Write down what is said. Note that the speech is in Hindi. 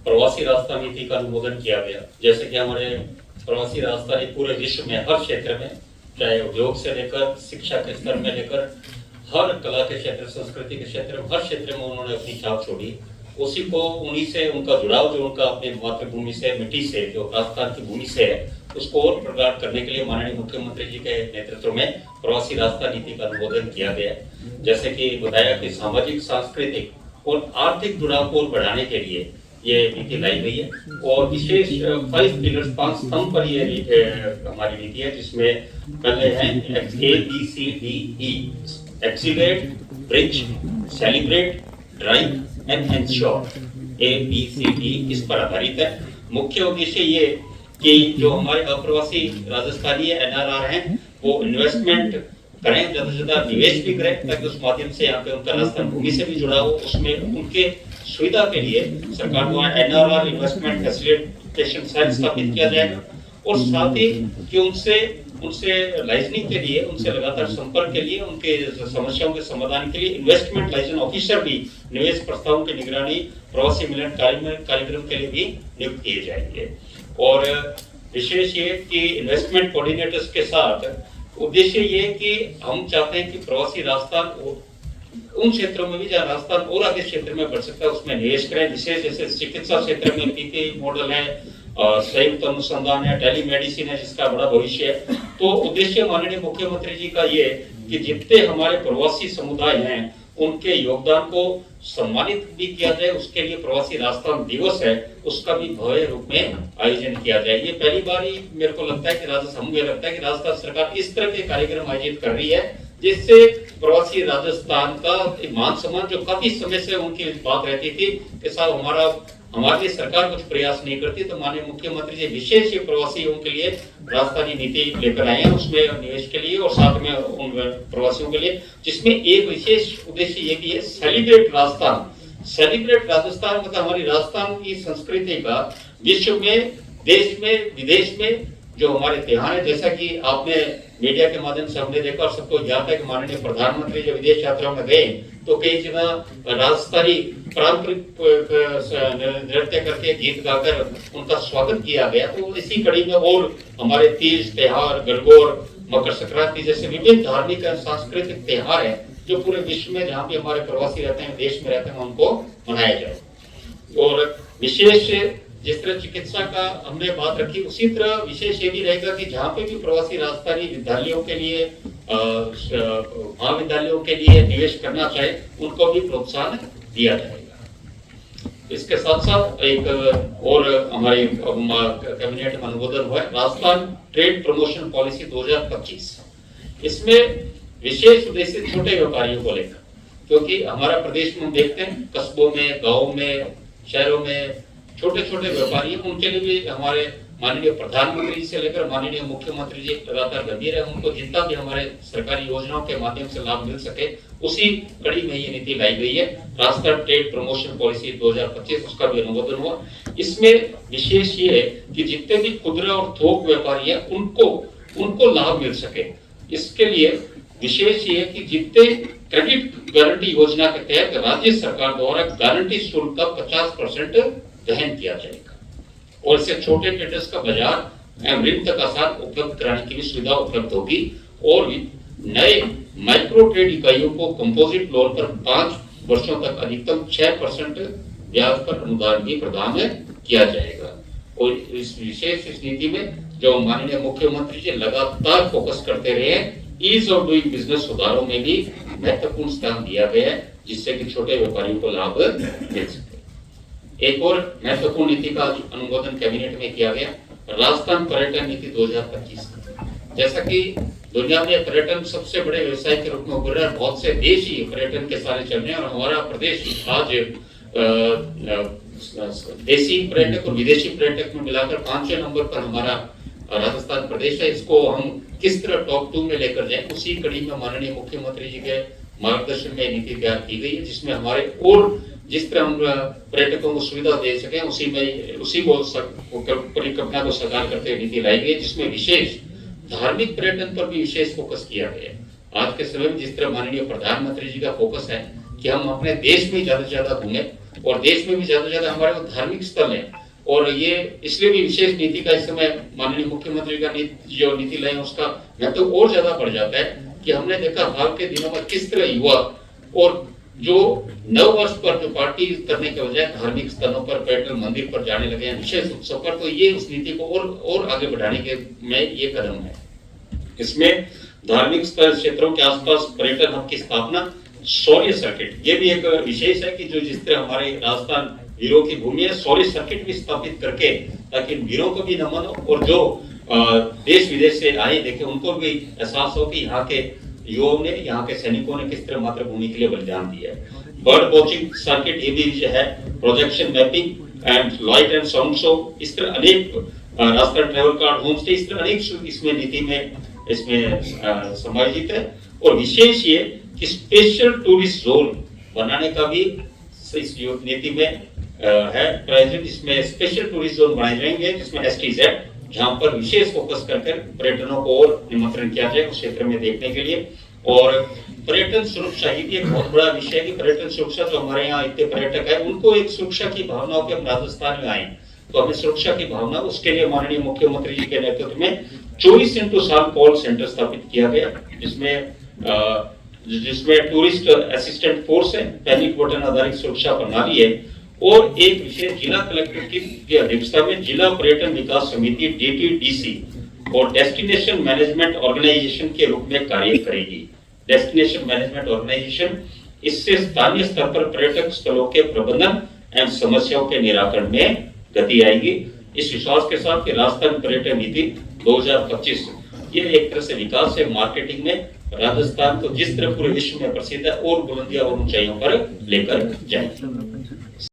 प्रवासी राजस्थान नीति का अनुमोदन किया गया। जैसे कि हमारे प्रवासी राजस्थानी पूरे विश्व में हर क्षेत्र में, चाहे उद्योग से लेकर शिक्षा के स्तर में लेकर हर कला के क्षेत्र, संस्कृति के क्षेत्र में, हर क्षेत्र में उन्होंने अपनी छाप छोड़ी। उसी को उन्हीं से उनका जुड़ाव जो उनका अपनी मातृभूमि से, मिट्टी से, जो राजस्थान की भूमि से है, उसको और प्रगाढ़ करने के लिए माननीय मुख्यमंत्री जी के नेतृत्व में प्रवासी राजस्थान नीति का अनुमोदन किया गया। जैसे कि बताया कि सामाजिक, सांस्कृतिक और आर्थिक जुड़ाव को बढ़ाने के लिए ये नीति लाई गई है और विशेष 5 पिलर्स, 5 स्तंभ पर ये हमारी नीति है, जिसमें पहले है ABCDE: accelerate, bridge, celebrate, drive and ensure. ABCD इस पर आधारित है। मुख्य उद्देश्य ये कि जो हमारे अप्रवासी राजस्थानी NRR हैं वो इन्वेस्टमेंट करें, ज्यादा से ज्यादा निवेश भी करें, ताकि उस माध्यम से यहाँ पे उनका राजस्थान भूमि से भी जुड़ा हो। उसमें उनके सुविधा के लिए सरकार द्वारा NRR इन्वेस्टमेंट फैसिलिटेशन सेल स्थापित किया जाएगा और साथ ही कि उनसे लाइसेंसिंग के लिए, उनसे लगातार संपर्क के लिए, उनके समस्याओं के समाधान के लिए इन्वेस्टमेंट लाइसेंस ऑफिसर भी निवेश प्रस्तावों की निगरानी प्रवासी मिलन कार्यक्रम के लिए भी नियुक्त किए जाएंगे। और विशेष ये कि इन्वेस्टमेंट कोऑर्डिनेटर्स के साथ उद्देश्य ये कि हम चाहते हैं कि प्रवासी राजस्थान उन क्षेत्रों में भी जहाँ राजस्थान और आगे क्षेत्र में बढ़ सकता है उसमें निवेश करें। विशेष जैसे चिकित्सा क्षेत्र में PPP मॉडल है, संयुक्त अनुसंधान है, टेलीमेडिसिन है, जिसका बड़ा भविष्य है। तो उद्देश्य माननीय मुख्यमंत्री जी का ये कि जितने हमारे प्रवासी समुदाय हैं उनके योगदान को सम्मानित भी किया जाए। उसके लिए प्रवासी राजस्थान दिवस है, उसका भी भव्य रूप में आयोजन किया जाए। ये पहली बार ही मेरे को लगता है कि राजस्थान सरकार इस तरह के कार्यक्रम आयोजित कर रही है, जिससे प्रवासी राजस्थान का मान सम्मान, जो काफी समय से उनकी बात रहती थी कि साहब हमारे लिए सरकार कुछ प्रयास नहीं करती, तो माननीय मुख्यमंत्री जी विशेष प्रवासियों के लिए राजस्थानी नीति लेकर आए हैं, उसमें निवेश के लिए और साथ में उन प्रवासियों के लिए, जिसमें एक विशेष उद्देश्य ये भी है, सेलिब्रेट राजस्थान। सेलिब्रेट राजस्थान मतलब हमारी राजस्थान की संस्कृति का विश्व में, देश में, विदेश में जो हमारे त्योहार है, जैसा कि आपने मीडिया के माध्यम से हमने देखा और सबको याद है कि माननीय प्रधानमंत्री जब विदेश यात्रा में गए तो कई जगह राजस्थानी पारंपरिक नृत्य करके, गीत गाकर उनका स्वागत किया गया। तो इसी कड़ी में और हमारे तीज त्योहार, गणगौर, मकर संक्रांति जैसे विभिन्न धार्मिक और सांस्कृतिक त्योहार है जो पूरे विश्व में जहाँ भी हमारे प्रवासी रहते हैं, देश में रहते हैं, उनको मनाया जाए। और विशेष जिस तरह चिकित्सा का हमने बात रखी, उसी तरह विशेष ये भी रहेगा कि जहाँ पे भी प्रवासी राजस्थानी विद्यालयों के लिए, महाविद्यालयों के लिए निवेश करना चाहे, उनको भी प्रोत्साहन दिया जाएगा। इसके साथ साथ एक और हमारी कैबिनेट में अनुमोदन हुआ है, राजस्थान ट्रेड प्रमोशन पॉलिसी 2025। इसमें विशेष उद्देश्य छोटे व्यापारियों को लेकर, क्योंकि हमारा प्रदेश में हम देखते हैं कस्बों में, गाँव में, शहरों में छोटे छोटे व्यापारी हैं, उनके लिए भी हमारे माननीय प्रधानमंत्री से लेकर माननीय मुख्यमंत्री जी लगातार गंभीर है। उनको जितना भी हमारे सरकारी योजनाओं के माध्यम से लाभ मिल सके, उसी कड़ी में ये नीति लाई गई है, राजस्थान ट्रेड प्रमोशन पॉलिसी 2025, उसका भी अनुमोदन हुआ। इसमें विशेष ये है कि जितने भी खुदरा और थोक व्यापारी है उनको लाभ मिल सके। इसके लिए विशेष ये है कि जितने क्रेडिट गारंटी योजना के तहत राज्य सरकार द्वारा गारंटी शुल्क का 50% दहन किया जाएगा और इससे छोटे ट्रेडर्स का बाजार एवं ऋण तक आसान उपलब्ध कराने की भी सुविधा उपलब्ध होगी। और नए माइक्रो ट्रेड इकाइयों को कंपोजिट लोन पर 5 वर्षों तक अधिकतम 6% ब्याज पर अनुदान भी प्रदान किया जाएगा। और इस नीति में जो माननीय मुख्यमंत्री जी लगातार फोकस करते रहे हैं, ईज ऑफ डूइंग बिजनेस सुधारों में भी महत्वपूर्ण स्थान दिया गया है, जिससे कि छोटे व्यापारियों को लाभ मिल सके। एक और महत्वपूर्ण नीति का अनुमोदन कैबिनेट में किया गया, राजस्थान पर्यटन नीति 2025। जैसा कि दुनिया में पर्यटन सबसे बड़े व्यवसाय के रूप में उभर रहा है, बहुत से देश ही पर्यटन के सारे चल रहे हैं और हमारा प्रदेश आज देशी पर्यटक और विदेशी पर्यटक में मिलाकर 5वें नंबर पर हमारा राजस्थान प्रदेश है। इसको हम किस तरह टॉप 2 में लेकर जाए, उसी कड़ी में माननीय मुख्यमंत्री जी के मार्गदर्शन में नीति तैयार की गई है, जिसमें हमारे और जिस तरह हम पर्यटकों को सुविधा दे सके उसी परिकल्पना को साकार करते हुए नीति लाई गई है, जिसमें विशेष धार्मिक पर्यटन पर भी विशेष फोकस किया गया है। आज के समय में जिस तरह माननीय प्रधानमंत्री जी का फोकस है कि हम अपने देश में ज्यादा से ज्यादा घूमें, और देश में भी ज्यादा से ज्यादा हमारे वो धार्मिक स्थल है। और ये इसलिए भी विशेष नीति का इस समय माननीय मुख्यमंत्री का जो नीति लाए उसका महत्व तो और ज्यादा बढ़ जाता है कि हमने देखा हाल के दिनों में किस तरह युवा और जो नव वर्ष पर जो पार्टी करने के बजाय धार्मिक स्थलों पर पर्यटन मंदिर पर जाने लगे हैं विशेष उत्सव पर, तो ये उस नीति को और आगे बढ़ाने के में ये कदम है। इसमें धार्मिक स्थल क्षेत्रों के आसपास पर्यटन हब की स्थापना, शौर्य सर्किट, ये भी एक विशेष है कि जो जिस तरह हमारे राजस्थान वीरों की भूमि है, शौर्य सर्किट भी स्थापित करके ताकि वीरों को भी नमन हो और जो देश विदेश से आए देखे उनको भी एहसास हो कि यहाँ के युवाओं ने, यहाँ के सैनिकों ने किस तरह मातृभूमि के लिए बलिदान दिया है। बर्ड वॉचिंग सर्किट ये भी है, projection mapping and light and sound show, इस तरह अनेक Rajasthan travel card, home stay, इस तरह अनेक इसमें नीति में इसमें समायोजित है। और विशेष ये कि स्पेशल टूरिस्ट जोन बनाने का भी इस नीति में है प्रायोजित। इसमें स्पेशल टूरिस्ट जोन बनाए जाएंगे जिसमें STZ, जहां पर विशेष फोकस कर पर्यटनों को और निमंत्रण किया जाए उस क्षेत्र में देखने के लिए। और पर्यटन सुरक्षा, ये भी एक बहुत बड़ा विषय है कि पर्यटन सुरक्षा, जो हमारे यहाँ इतने पर्यटक है उनको एक सुरक्षा की भावना हो कि हम राजस्थान में आए तो हमें सुरक्षा की भावना, उसके लिए माननीय मुख्यमंत्री जी के नेतृत्व में 24x7 कॉल सेंटर स्थापित किया गया जिसमें टूरिस्ट असिस्टेंट फोर्स है, पैनिक बटन आधारित सुरक्षा प्रणाली है और एक विशेष जिला कलेक्टर की अध्यक्षता में जिला पर्यटन विकास समिति DTDC और डेस्टिनेशन मैनेजमेंट ऑर्गेनाइजेशन के रूप में कार्य करेगी। डेस्टिनेशन मैनेजमेंट ऑर्गेनाइजेशन, इससे स्थानीय स्तर पर पर्यटक स्थलों के प्रबंधन एवं समस्याओं के निराकरण में गति आएगी। इस विश्वास के साथ कि राजस्थान पर्यटन नीति 2025 ये एक तरह से विकास है, मार्केटिंग में राजस्थान को जिस तरह पूरे विश्व में प्रसिद्ध है और बुलंदियां और ऊंचाइयों पर लेकर जाएगी।